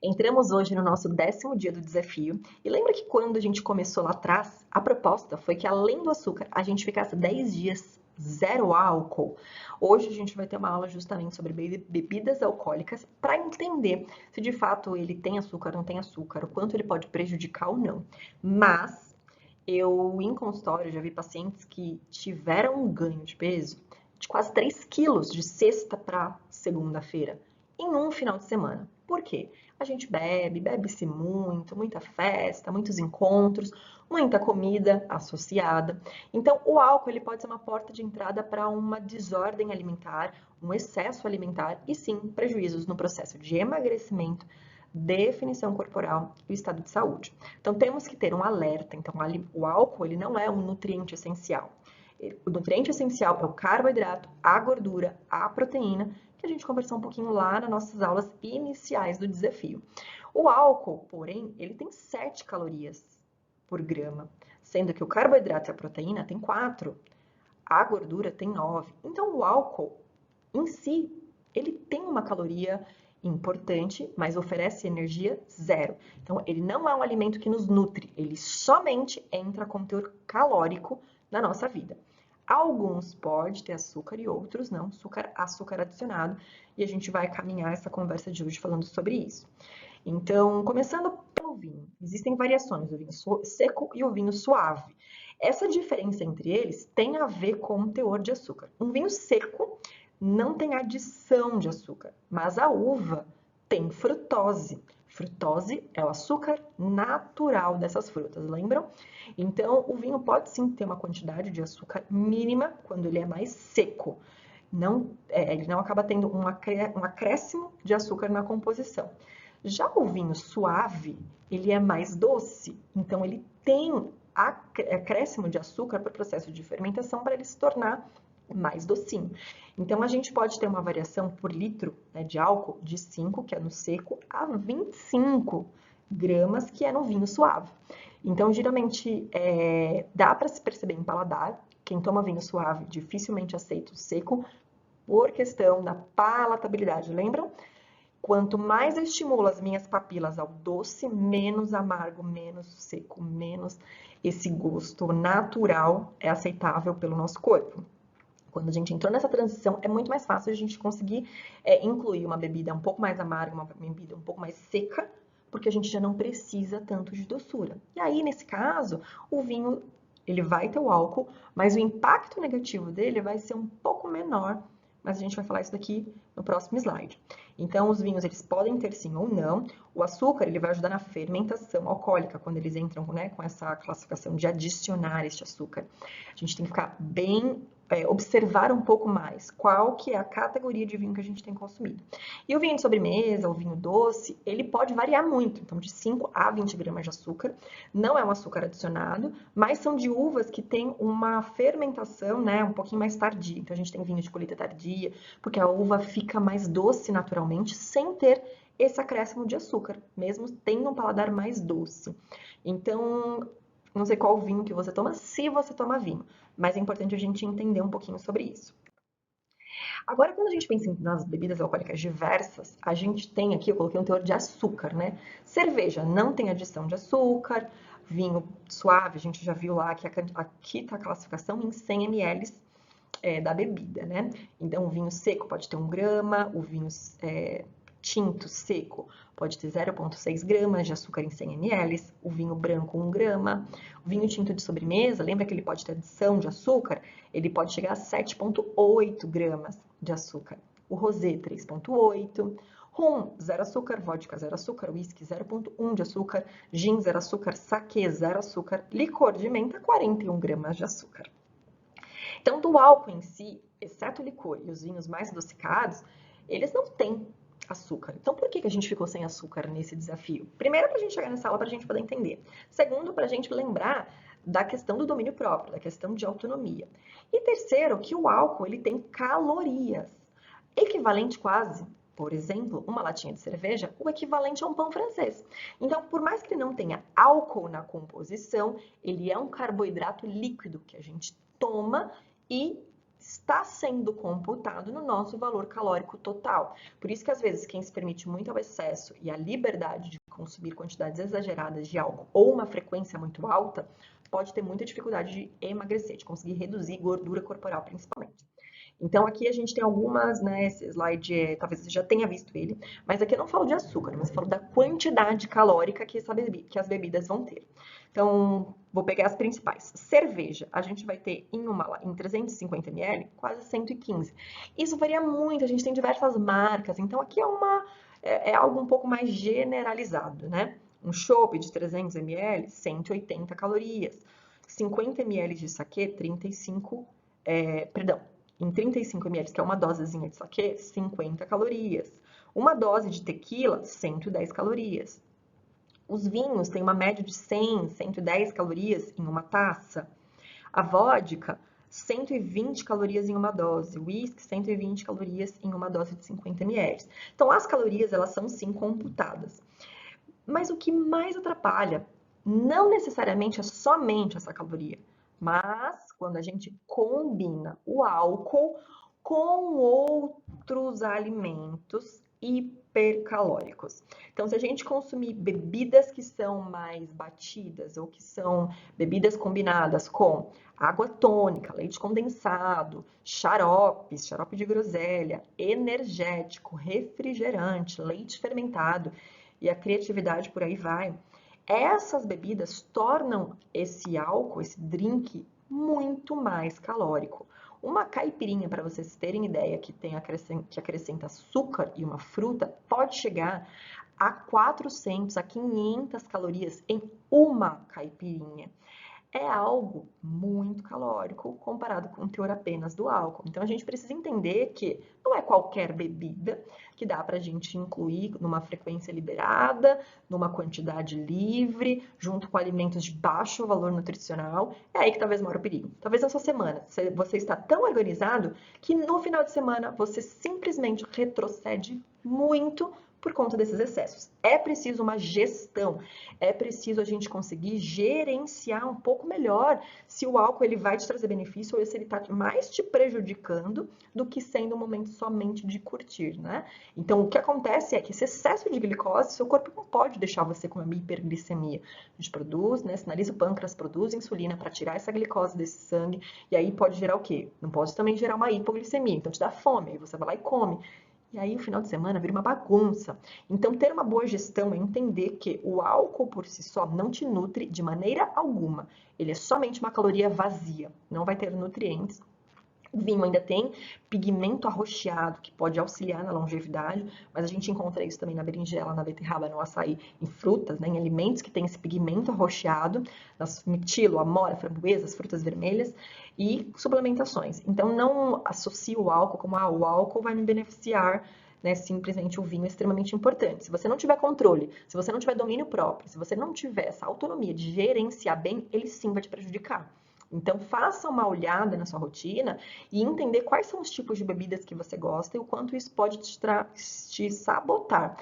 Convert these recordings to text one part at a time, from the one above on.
Entramos hoje no nosso 10º dia do desafio e lembra que quando a gente começou lá atrás, a proposta foi que além do açúcar, a gente ficasse 10 dias zero álcool. Hoje a gente vai ter uma aula justamente sobre bebidas alcoólicas para entender se de fato ele tem açúcar ou não tem açúcar, o quanto ele pode prejudicar ou não. Mas eu, em consultório, já vi pacientes que tiveram um ganho de peso de quase 3 quilos de sexta para segunda-feira em um final de semana. Por quê? A gente bebe-se muito, muita festa, muitos encontros, muita comida associada. Então, o álcool ele pode ser uma porta de entrada para uma desordem alimentar, um excesso alimentar e sim prejuízos no processo de emagrecimento, definição corporal e o estado de saúde. Então, temos que ter um alerta. Então, o álcool ele não é um nutriente essencial. O nutriente essencial é o carboidrato, a gordura, a proteína, que a gente conversou um pouquinho lá nas nossas aulas iniciais do desafio. O álcool, porém, ele tem 7 calorias por grama, sendo que o carboidrato e a proteína tem 4, a gordura tem 9. Então, o álcool em si, ele tem uma caloria importante, mas oferece energia zero. Então, ele não é um alimento que nos nutre, ele somente entra com teor calórico na nossa vida. Alguns pode ter açúcar e outros não, açúcar adicionado, e a gente vai caminhar essa conversa de hoje falando sobre isso. Então, começando pelo vinho, existem variações, o vinho seco e o vinho suave. Essa diferença entre eles tem a ver com o teor de açúcar. Um vinho seco não tem adição de açúcar, mas a uva tem frutose. Frutose é o açúcar natural dessas frutas, lembram? Então, o vinho pode sim ter uma quantidade de açúcar mínima quando ele é mais seco. Ele não acaba tendo um acréscimo de açúcar na composição. Já o vinho suave, ele é mais doce, então ele tem acréscimo de açúcar para o processo de fermentação para ele se tornar mais docinho. Então, a gente pode ter uma variação por litro, né, de álcool de 5, que é no seco, a 25 gramas, que é no vinho suave. Então, geralmente, dá para se perceber em paladar. Quem toma vinho suave dificilmente aceita o seco por questão da palatabilidade, lembram? Quanto mais eu estimulo as minhas papilas ao doce, menos amargo, menos seco, menos esse gosto natural é aceitável pelo nosso corpo. Quando a gente entrou nessa transição, é muito mais fácil a gente conseguir incluir uma bebida um pouco mais amarga, uma bebida um pouco mais seca, porque a gente já não precisa tanto de doçura. E aí, nesse caso, o vinho, ele vai ter o álcool, mas o impacto negativo dele vai ser um pouco menor, mas a gente vai falar isso daqui no próximo slide. Então, os vinhos, eles podem ter sim ou não. O açúcar, ele vai ajudar na fermentação alcoólica, quando eles entram, né, com essa classificação de adicionar este açúcar. A gente tem que ficar bem observar um pouco mais qual que é a categoria de vinho que a gente tem consumido. E o vinho de sobremesa, o vinho doce, ele pode variar muito, então de 5 a 20 gramas de açúcar, não é um açúcar adicionado, mas são de uvas que têm uma fermentação, né, um pouquinho mais tardia. Então a gente tem vinho de colheita tardia, porque a uva fica mais doce naturalmente, sem ter esse acréscimo de açúcar, mesmo tendo um paladar mais doce. Então, não sei qual vinho que você toma, se você toma vinho, mas é importante a gente entender um pouquinho sobre isso. Agora, quando a gente pensa nas bebidas alcoólicas diversas, a gente tem aqui, eu coloquei um teor de açúcar, né? Cerveja não tem adição de açúcar, vinho suave, a gente já viu lá que aqui está a classificação em 100 ml da bebida, né? Então, o vinho seco pode ter 1 grama, o vinho tinto seco pode ter 0,6 gramas de açúcar em 100 ml, o vinho branco 1 grama, o vinho tinto de sobremesa, lembra que ele pode ter adição de açúcar? Ele pode chegar a 7,8 gramas de açúcar, o rosé 3,8, rum 0 açúcar, vodka 0 açúcar, whisky 0,1 de açúcar, gin 0 açúcar, saquê 0 açúcar, licor de menta 41 gramas de açúcar. Então, do álcool em si, exceto o licor e os vinhos mais adocicados, eles não têm açúcar. Então, por que a gente ficou sem açúcar nesse desafio? Primeiro, para a gente chegar nessa aula, para a gente poder entender. Segundo, para a gente lembrar da questão do domínio próprio, da questão de autonomia. E terceiro, que o álcool ele tem calorias, equivalente quase, por exemplo, uma latinha de cerveja, o equivalente a um pão francês. Então, por mais que ele não tenha álcool na composição, ele é um carboidrato líquido que a gente toma e está sendo computado no nosso valor calórico total. Por isso que às vezes quem se permite muito ao excesso e a liberdade de consumir quantidades exageradas de algo ou uma frequência muito alta, pode ter muita dificuldade de emagrecer, de conseguir reduzir gordura corporal principalmente. Então aqui a gente tem algumas, né, esse slide, talvez você já tenha visto ele, mas aqui eu não falo de açúcar, mas eu falo da quantidade calórica que as bebidas vão ter. Então, vou pegar as principais. Cerveja, a gente vai ter em 350 ml, quase 115. Isso varia muito, a gente tem diversas marcas, então aqui é algo um pouco mais generalizado, né? Um chopp de 300 ml, 180 calorias. 50 ml de saquê, 35, em 35 ml, que é uma dosezinha de saquê, 50 calorias. Uma dose de tequila, 110 calorias. Os vinhos têm uma média de 100, 110 calorias em uma taça. A vodka, 120 calorias em uma dose. O whisky, 120 calorias em uma dose de 50 ml. Então, as calorias, elas são sim computadas. Mas o que mais atrapalha, não necessariamente é somente essa caloria, mas quando a gente combina o álcool com outros alimentos hipercalóricos. Então, se a gente consumir bebidas que são mais batidas ou que são bebidas combinadas com água tônica, leite condensado, xarope de groselha, energético, refrigerante, leite fermentado e a criatividade por aí vai, essas bebidas tornam esse álcool, esse drink, muito mais calórico. Uma caipirinha, para vocês terem ideia, que acrescenta açúcar e uma fruta, pode chegar a 400 a 500 calorias em uma caipirinha. É algo muito calórico comparado com o teor apenas do álcool. Então a gente precisa entender que não é qualquer bebida que dá para a gente incluir numa frequência liberada, numa quantidade livre, junto com alimentos de baixo valor nutricional. É aí que talvez mora o perigo. Talvez na sua semana você está tão organizado que no final de semana você simplesmente retrocede muito por conta desses excessos. É preciso uma gestão, é preciso a gente conseguir gerenciar um pouco melhor se o álcool ele vai te trazer benefício ou se ele está mais te prejudicando do que sendo um momento somente de curtir, né? Então, o que acontece é que esse excesso de glicose, seu corpo não pode deixar você com uma hiperglicemia. A gente produz, né, sinaliza o pâncreas, produz insulina para tirar essa glicose desse sangue, e aí pode gerar o quê? Não pode também gerar uma hipoglicemia, então te dá fome, aí você vai lá e come. E aí o final de semana vira uma bagunça. Então, ter uma boa gestão é entender que o álcool por si só não te nutre de maneira alguma. Ele é somente uma caloria vazia, não vai ter nutrientes. O vinho ainda tem pigmento arroxeado, que pode auxiliar na longevidade, mas a gente encontra isso também na berinjela, na beterraba, no açaí, em frutas, né, em alimentos que têm esse pigmento arroxeado, nas mirtilo, amora, framboesas, frutas vermelhas e suplementações. Então, não associe o álcool como, o álcool vai me beneficiar, né, simplesmente o vinho é extremamente importante. Se você não tiver controle, se você não tiver domínio próprio, se você não tiver essa autonomia de gerenciar bem, ele sim vai te prejudicar. Então, faça uma olhada na sua rotina e entender quais são os tipos de bebidas que você gosta e o quanto isso pode te sabotar.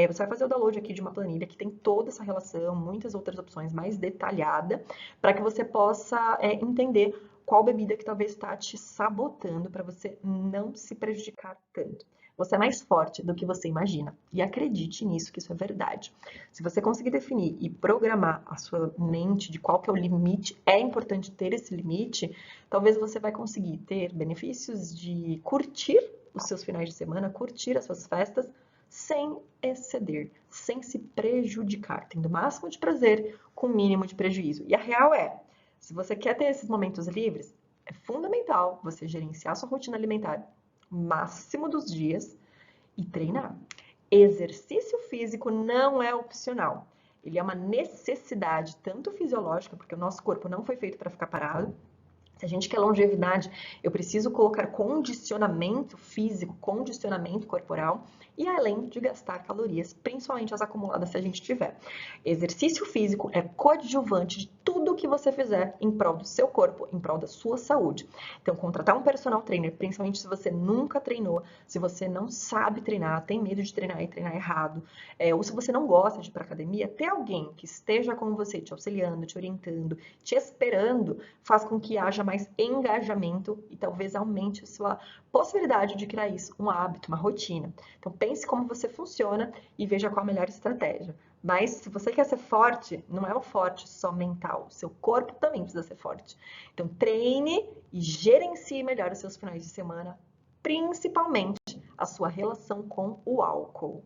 Você vai fazer o download aqui de uma planilha que tem toda essa relação, muitas outras opções mais detalhada, para que você possa entender qual bebida que talvez está te sabotando para você não se prejudicar tanto. Você é mais forte do que você imagina. E acredite nisso, que isso é verdade. Se você conseguir definir e programar a sua mente de qual que é o limite, é importante ter esse limite, talvez você vai conseguir ter benefícios de curtir os seus finais de semana, curtir as suas festas, sem exceder, sem se prejudicar, tendo o máximo de prazer com o mínimo de prejuízo. E a real é, se você quer ter esses momentos livres, é fundamental você gerenciar sua rotina alimentar máximo dos dias e treinar. Exercício físico não é opcional. Ele é uma necessidade, tanto fisiológica, porque o nosso corpo não foi feito para ficar parado. Se a gente quer longevidade, eu preciso colocar condicionamento físico, condicionamento corporal, e além de gastar calorias, principalmente as acumuladas se a gente tiver. Exercício físico é coadjuvante de tudo que você fizer em prol do seu corpo, em prol da sua saúde. Então, contratar um personal trainer, principalmente se você nunca treinou, se você não sabe treinar, tem medo de treinar e treinar errado, ou se você não gosta de ir para academia, ter alguém que esteja com você, te auxiliando, te orientando, te esperando, faz com que haja mais engajamento e talvez aumente a sua possibilidade de criar isso, um hábito, uma rotina. Então pense como você funciona e veja qual a melhor estratégia. Mas se você quer ser forte, não é um forte só mental, seu corpo também precisa ser forte. Então treine e gerencie melhor os seus finais de semana, principalmente a sua relação com o álcool.